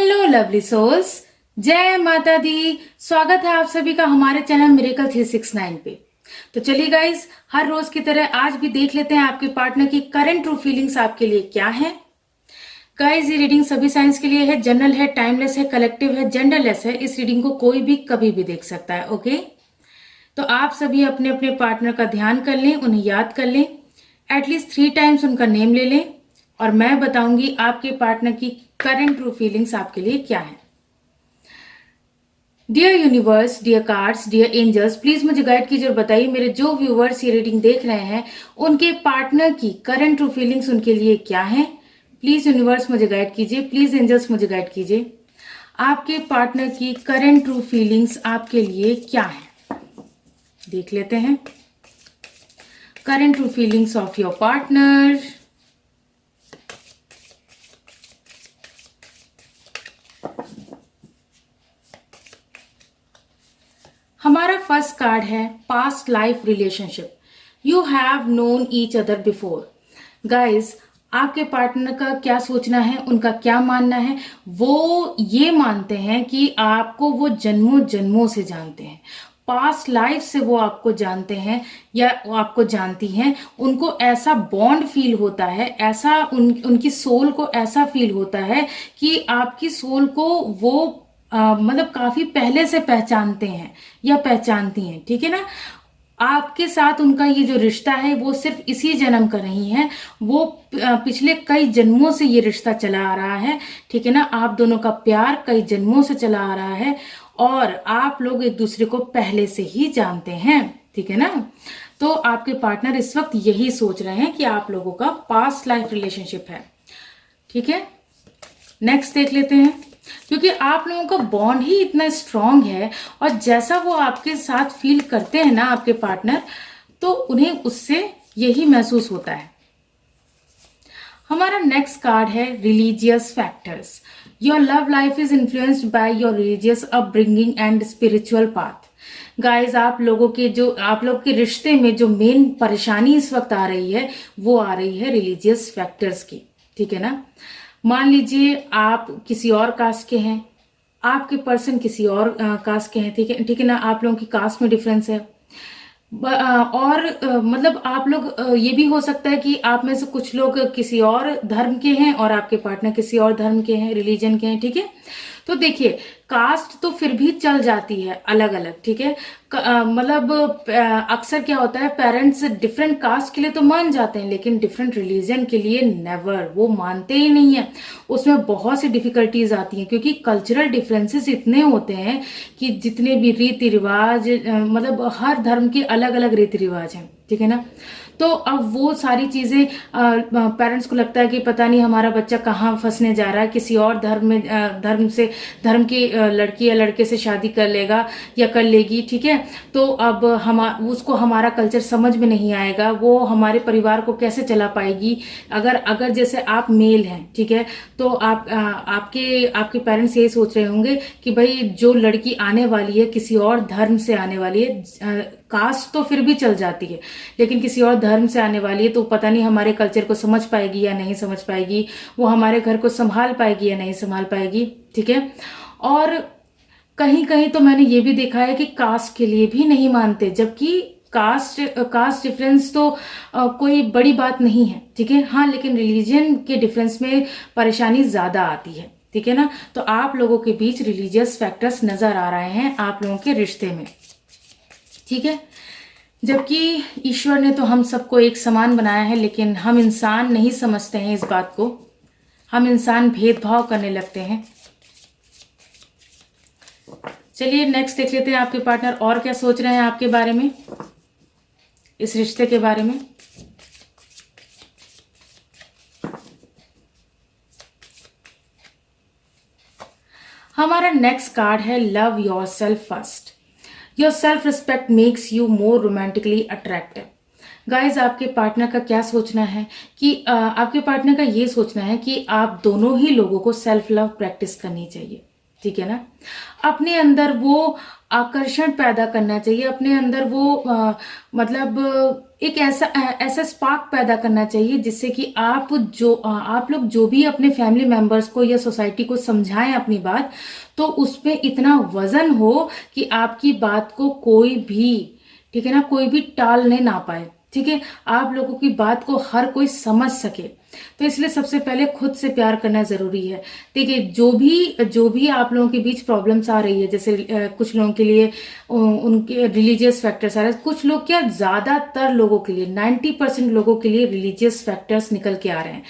Hello lovely souls, जय माता दी। स्वागत है आप सभी का हमारे चैनल मिरेकल 369 पे। तो चलिए गाइस, हर रोज की तरह आज भी देख लेते हैं आपके पार्टनर की करंट ट्रू फीलिंग्स आपके लिए क्या है। गाइस, ये रीडिंग सभी साइंस के लिए है, जनरल है, टाइमलेस है, कलेक्टिव है, जेंडरलेस है। इस रीडिंग को कोई भी कभी भी देख सकता है। ओके, तो आप सभी अपने अपने पार्टनर का ध्यान कर लें, उन्हें याद कर लें, एटलीस्ट 3 टाइम्स उनका नेम ले लें और मैं बताऊंगी आपके पार्टनर की करंट ट्रू फीलिंग्स आपके लिए क्या है। Dear universe, dear cards, dear angels, please मुझे गाइड कीजिए और बताइए मेरे जो व्यूवर्स ये रीडिंग देख रहे हैं उनके पार्टनर की करंट ट्रू फीलिंग्स उनके लिए क्या है। प्लीज यूनिवर्स मुझे गाइड कीजिए, प्लीज एंजल्स मुझे गाइड कीजिए, आपके पार्टनर की करंट ट्रू फीलिंग्स आपके लिए क्या है। देख लेते हैं current true feelings of your partner. हमारा फर्स्ट कार्ड है past life relationship. You have known each other before. Guys, आपके पार्टनर का क्या सोचना है, उनका क्या मानना है। वो ये मानते हैं कि आपको वो जन्मों जन्मों से जानते हैं, पास्ट लाइफ से वो आपको जानते हैं या वो आपको जानती हैं। उनको ऐसा बॉन्ड फील होता है, ऐसा उनकी सोल को ऐसा फील होता है कि आपकी सोल को वो मतलब काफी पहले से पहचानते हैं या पहचानती हैं। ठीक है ना। आपके साथ उनका ये जो रिश्ता है वो सिर्फ इसी जन्म का नहीं है, वो पिछले कई जन्मों से ये रिश्ता चला आ रहा है। ठीक है ना। आप दोनों का प्यार कई जन्मों से चला आ रहा है और आप लोग एक दूसरे को पहले से ही जानते हैं। ठीक है ना। तो आपके पार्टनर इस वक्त यही सोच रहे हैं कि आप लोगों का पास्ट लाइफ रिलेशनशिप है। ठीक है, नेक्स्ट देख लेते हैं। क्योंकि आप लोगों का बॉन्ड ही इतना स्ट्रांग है और जैसा वो आपके साथ फील करते हैं ना आपके पार्टनर, तो उन्हें उससे यही महसूस होता है। हमारा नेक्स्ट कार्ड है religious factors. Your love life is influenced by your religious upbringing and spiritual path. Guys, आप लोग के रिश्ते में जो मेन परेशानी इस वक्त आ रही है वो आ रही है रिलीजियस फैक्टर्स की। ठीक है ना। मान लीजिए आप किसी और कास्ट के हैं, आपके पर्सन किसी और कास्ट के हैं। ठीक है ना। आप लोगों की कास्ट में डिफरेंस है और मतलब आप लोग ये भी हो सकता है कि आप में से कुछ लोग किसी और धर्म के हैं और आपके पार्टनर किसी और धर्म के हैं, रिलीजन के हैं। ठीक है। तो देखिए, कास्ट तो फिर भी चल जाती है अलग अलग। ठीक है। मतलब अक्सर क्या होता है, पेरेंट्स डिफरेंट कास्ट के लिए तो मान जाते हैं लेकिन डिफरेंट रिलीजन के लिए नेवर, वो मानते ही नहीं है। उसमें बहुत सी डिफिकल्टीज आती हैं क्योंकि कल्चरल डिफरेंसेस इतने होते हैं कि जितने भी रीति रिवाज मतलब हर धर्म के अलग अलग रीति रिवाज हैं। ठीक है ना। तो अब वो सारी चीजें पेरेंट्स को लगता है कि पता नहीं हमारा बच्चा कहाँ फंसने जा रहा है, किसी और धर्म की लड़की या लड़के से शादी कर लेगा या कर लेगी। ठीक है। तो अब हम उसको हमारा कल्चर समझ में नहीं आएगा, वो हमारे परिवार को कैसे चला पाएगी। अगर जैसे आप मेल हैं, ठीक है, तो आपके पेरेंट्स यही सोच रहे होंगे कि भाई जो लड़की आने वाली है किसी और धर्म से आने वाली है, कास्ट तो फिर भी चल जाती है लेकिन किसी और धर्म से आने वाली है तो पता नहीं हमारे कल्चर को समझ पाएगी या नहीं समझ पाएगी, वो हमारे घर को संभाल पाएगी या नहीं संभाल पाएगी। ठीक है। और कहीं कहीं तो मैंने ये भी देखा है कि कास्ट के लिए भी नहीं मानते, जबकि कास्ट डिफरेंस तो कोई बड़ी बात नहीं है। ठीक है। हाँ, लेकिन रिलीजन के डिफरेंस में परेशानी ज्यादा आती है। ठीक है ना। तो आप लोगों के बीच रिलीजियस फैक्टर्स नजर आ रहे हैं आप लोगों के रिश्ते में। ठीक है। जबकि ईश्वर ने तो हम सबको एक समान बनाया है लेकिन हम इंसान नहीं समझते हैं इस बात को, हम इंसान भेदभाव करने लगते हैं। चलिए नेक्स्ट देख लेते हैं आपके पार्टनर और क्या सोच रहे हैं आपके बारे में, इस रिश्ते के बारे में। हमारा नेक्स्ट कार्ड है love your self first. Your self respect makes you more romantically attractive. Guys, आपके पार्टनर का क्या सोचना है कि आपके पार्टनर का ये सोचना है कि आप दोनों ही लोगों को सेल्फ लव प्रैक्टिस करनी चाहिए। ठीक है ना। अपने अंदर वो आकर्षण पैदा करना चाहिए, अपने अंदर वो मतलब एक ऐसा स्पार्क पैदा करना चाहिए जिससे कि आप लोग जो भी अपने फैमिली मेंबर्स को या सोसाइटी को समझाएं अपनी बात, तो उसमें इतना वजन हो कि आपकी बात को कोई भी, ठीक है ना, कोई भी टालने ना पाए। ठीक है, आप लोगों की बात को हर कोई समझ सके। तो इसलिए सबसे पहले खुद से प्यार करना जरूरी है। देखिए, जो भी आप लोगों के बीच प्रॉब्लम्स आ रही है, जैसे कुछ लोगों के लिए उनके रिलीजियस फैक्टर्स आ रहे हैं, कुछ लोग क्या, ज्यादातर लोगों के लिए 90% लोगों के लिए रिलीजियस फैक्टर्स निकल के आ रहे हैं।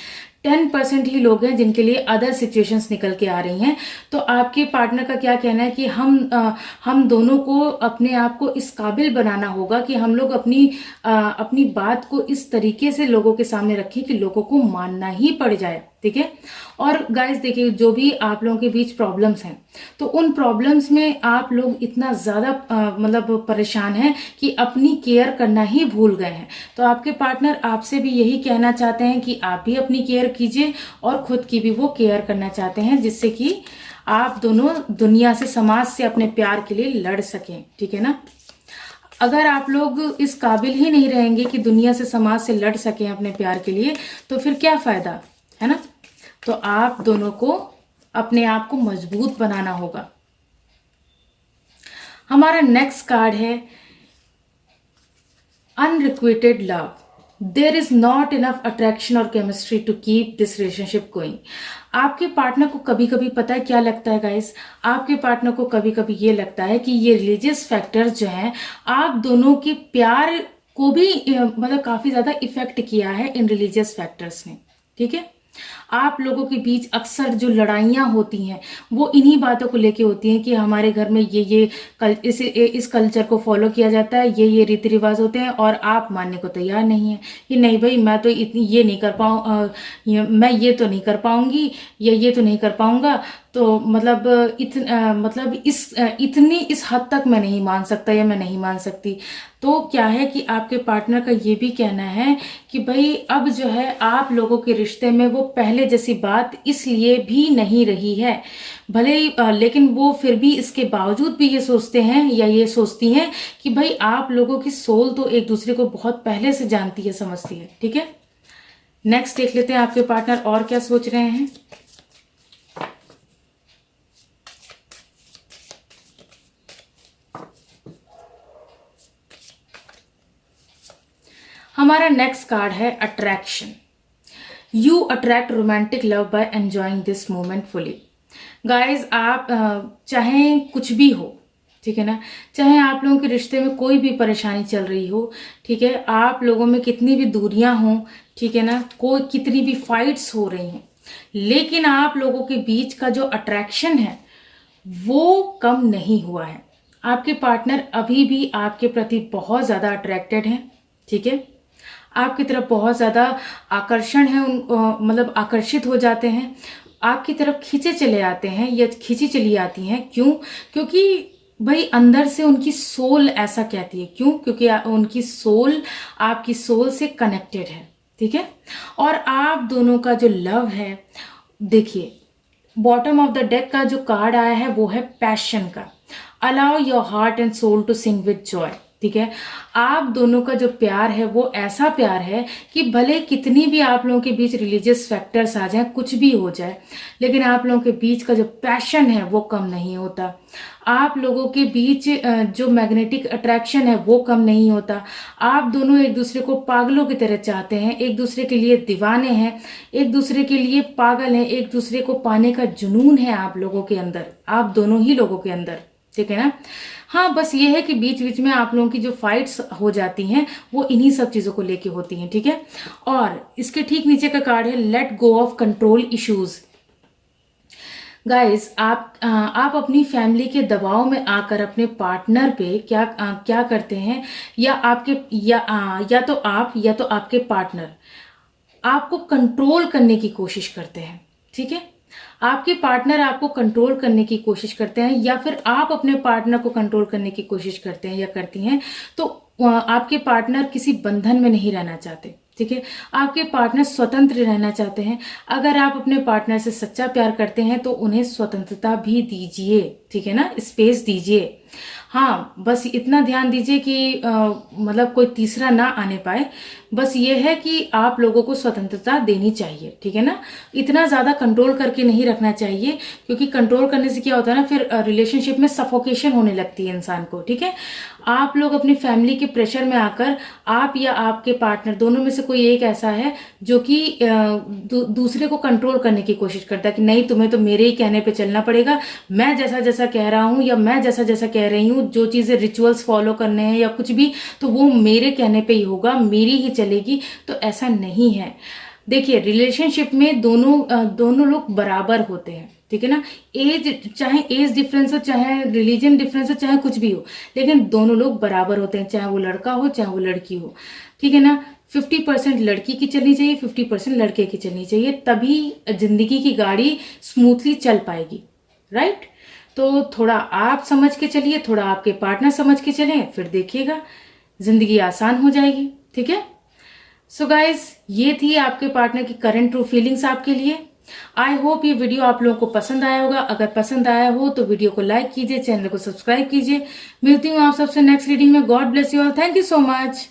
10% ही लोग हैं जिनके लिए अदर सिचुएशंस निकल के आ रही हैं। तो आपके पार्टनर का क्या कहना है कि हम दोनों को अपने आप को इस काबिल बनाना होगा कि हम लोग अपनी बात को इस तरीके से लोगों के सामने रखें कि लोगों को मानना ही पड़ जाए। ठीक है। और गाइस देखिए, जो भी आप लोगों के बीच प्रॉब्लम्स हैं, तो उन प्रॉब्लम्स में आप लोग इतना ज्यादा मतलब परेशान हैं कि अपनी केयर करना ही भूल गए हैं। तो आपके पार्टनर आपसे भी यही कहना चाहते हैं कि आप भी अपनी केयर कीजिए और खुद की भी वो केयर करना चाहते हैं, जिससे कि आप दोनों दुनिया से, समाज से अपने प्यार के लिए लड़ सकें। ठीक है ना। अगर आप लोग इस काबिल ही नहीं रहेंगे कि दुनिया से, समाज से लड़ सकें अपने प्यार के लिए, तो फिर क्या फायदा, है ना। तो आप दोनों को अपने आप को मजबूत बनाना होगा। हमारा नेक्स्ट कार्ड है unrequited love. There is not enough attraction और chemistry to keep this relationship going. आपके पार्टनर को कभी कभी, पता है क्या लगता है गाइस, आपके पार्टनर को कभी कभी ये लगता है कि ये रिलीजियस फैक्टर्स जो हैं, आप दोनों के प्यार को भी मतलब काफी ज्यादा इफेक्ट किया है इन रिलीजियस फैक्टर्स ने। ठीक है। आप लोगों के बीच अक्सर जो लड़ाइयाँ होती हैं, वो इन्हीं बातों को लेके होती हैं कि हमारे घर में इस कल्चर को फॉलो किया जाता है, ये रीति रिवाज होते हैं, और आप मानने को तैयार नहीं है कि नहीं भाई, मैं तो इतनी ये नहीं कर मैं ये तो नहीं कर पाऊंगी, या ये तो नहीं कर पाऊंगा। तो मतलब इतनी इस हद तक मैं नहीं मान सकता या मैं नहीं मान सकती। तो क्या है कि आपके पार्टनर का ये भी कहना है कि भाई अब जो है आप लोगों के रिश्ते में वो पहले जैसी बात इसलिए भी नहीं रही है, भले ही लेकिन वो फिर भी इसके बावजूद भी ये सोचते हैं या ये सोचती हैं कि भाई आप लोगों की सोल तो एक दूसरे को बहुत पहले से जानती है, समझती है। ठीक है। नेक्स्ट देख लेते हैं आपके पार्टनर और क्या सोच रहे हैं। हमारा नेक्स्ट कार्ड है attraction. You attract romantic love by enjoying this moment fully. Guys, आप चाहे कुछ भी हो, ठीक है ना, चाहे आप लोगों के रिश्ते में कोई भी परेशानी चल रही हो, ठीक है, आप लोगों में कितनी भी दूरियां हों, ठीक है ना, कोई कितनी भी फाइट्स हो रही हैं, लेकिन आप लोगों के बीच का जो अट्रैक्शन है वो कम नहीं हुआ है। आपके पार्टनर अभी भी आपके प्रति बहुत ज्यादा अट्रैक्टेड हैं। ठीक है। आपकी तरफ बहुत ज्यादा आकर्षण है, मतलब आकर्षित हो जाते हैं, आपकी तरफ खींचे चले आते हैं या खींची चली आती हैं। क्यों? क्योंकि भाई अंदर से उनकी सोल ऐसा कहती है। क्यों? क्योंकि उनकी सोल आपकी सोल से कनेक्टेड है। ठीक है। और आप दोनों का जो लव है, देखिए बॉटम ऑफ द डेक का जो कार्ड आया है वो है पैशन का। Allow your heart and soul to sing with joy. ठीक है। आप दोनों का जो प्यार है वो ऐसा प्यार है कि भले कितनी भी आप लोगों के बीच रिलीजियस फैक्टर्स आ जाए, कुछ भी हो जाए, लेकिन आप लोगों के बीच का जो पैशन है वो कम नहीं होता। आप लोगों के बीच जो मैग्नेटिक अट्रैक्शन है वो कम नहीं होता। आप दोनों एक दूसरे को पागलों की तरह चाहते हैं, एक दूसरे के लिए दीवाने हैं, एक दूसरे के लिए पागल हैं, एक दूसरे को पाने का जुनून है आप लोगों के अंदर, आप दोनों ही लोगों के अंदर। ठीक है ना। हाँ, बस ये है कि बीच बीच में आप लोगों की जो फाइट्स हो जाती हैं वो इन्हीं सब चीजों को लेके होती हैं। ठीक है। और इसके ठीक नीचे का कार्ड है let go of control issues. Guys, आप अपनी फैमिली के दबाव में आकर अपने पार्टनर पे क्या करते हैं, या तो आप या तो आपके पार्टनर आपको कंट्रोल करने की कोशिश करते हैं। ठीक है। आपके पार्टनर आपको कंट्रोल करने की कोशिश करते हैं, या फिर आप अपने पार्टनर को कंट्रोल करने की कोशिश करते हैं या करती हैं। तो आपके पार्टनर किसी बंधन में नहीं रहना चाहते। ठीक है। आपके पार्टनर स्वतंत्र रहना चाहते हैं। अगर आप अपने पार्टनर से सच्चा प्यार करते हैं तो उन्हें स्वतंत्रता भी दीजिए, ठीक है ना, स्पेस दीजिए। हाँ, बस इतना ध्यान दीजिए कि मतलब कोई तीसरा ना आने पाए। बस ये है कि आप लोगों को स्वतंत्रता देनी चाहिए, ठीक है ना। इतना ज़्यादा कंट्रोल करके नहीं रखना चाहिए, क्योंकि कंट्रोल करने से क्या होता है ना, फिर रिलेशनशिप में सफोकेशन होने लगती है इंसान को, ठीक है। आप लोग अपनी फैमिली के प्रेशर में आकर, आप या आपके पार्टनर दोनों में से कोई एक ऐसा है जो कि दूसरे को कंट्रोल करने की कोशिश करता है कि नहीं, तुम्हें तो मेरे ही कहने पे चलना पड़ेगा, मैं जैसा जैसा कह रहा हूँ या मैं जैसा जैसा कह रही हूँ, जो चीज़ें रिचुअल्स फॉलो करने हैं या कुछ भी, तो वो मेरे कहने पे ही होगा, मेरी ही चलेगी। तो ऐसा नहीं है। देखिए, रिलेशनशिप में दोनों लोग बराबर होते हैं, ठीक है ना। चाहे एज डिफरेंस हो, चाहे रिलीजन डिफरेंस हो, चाहे कुछ भी हो, लेकिन दोनों लोग बराबर होते हैं, चाहे वो लड़का हो चाहे वो लड़की हो, ठीक है ना। 50% लड़की की चलनी चाहिए, 50% लड़के की चलनी चाहिए, तभी जिंदगी की गाड़ी स्मूथली चल पाएगी, राइट। तो थोड़ा आप समझ के चलिए, थोड़ा आपके पार्टनर समझ के चलें, फिर देखिएगा जिंदगी आसान हो जाएगी, ठीक है। सो गाइज, ये थी आपके पार्टनर की करंट ट्रू फीलिंग्स आपके लिए। आई होप ये वीडियो आप लोगों को पसंद आया होगा। अगर पसंद आया हो तो वीडियो को लाइक कीजिए, चैनल को सब्सक्राइब कीजिए। मिलती हूँ आप सबसे नेक्स्ट रीडिंग में। God bless you all. Thank you so much.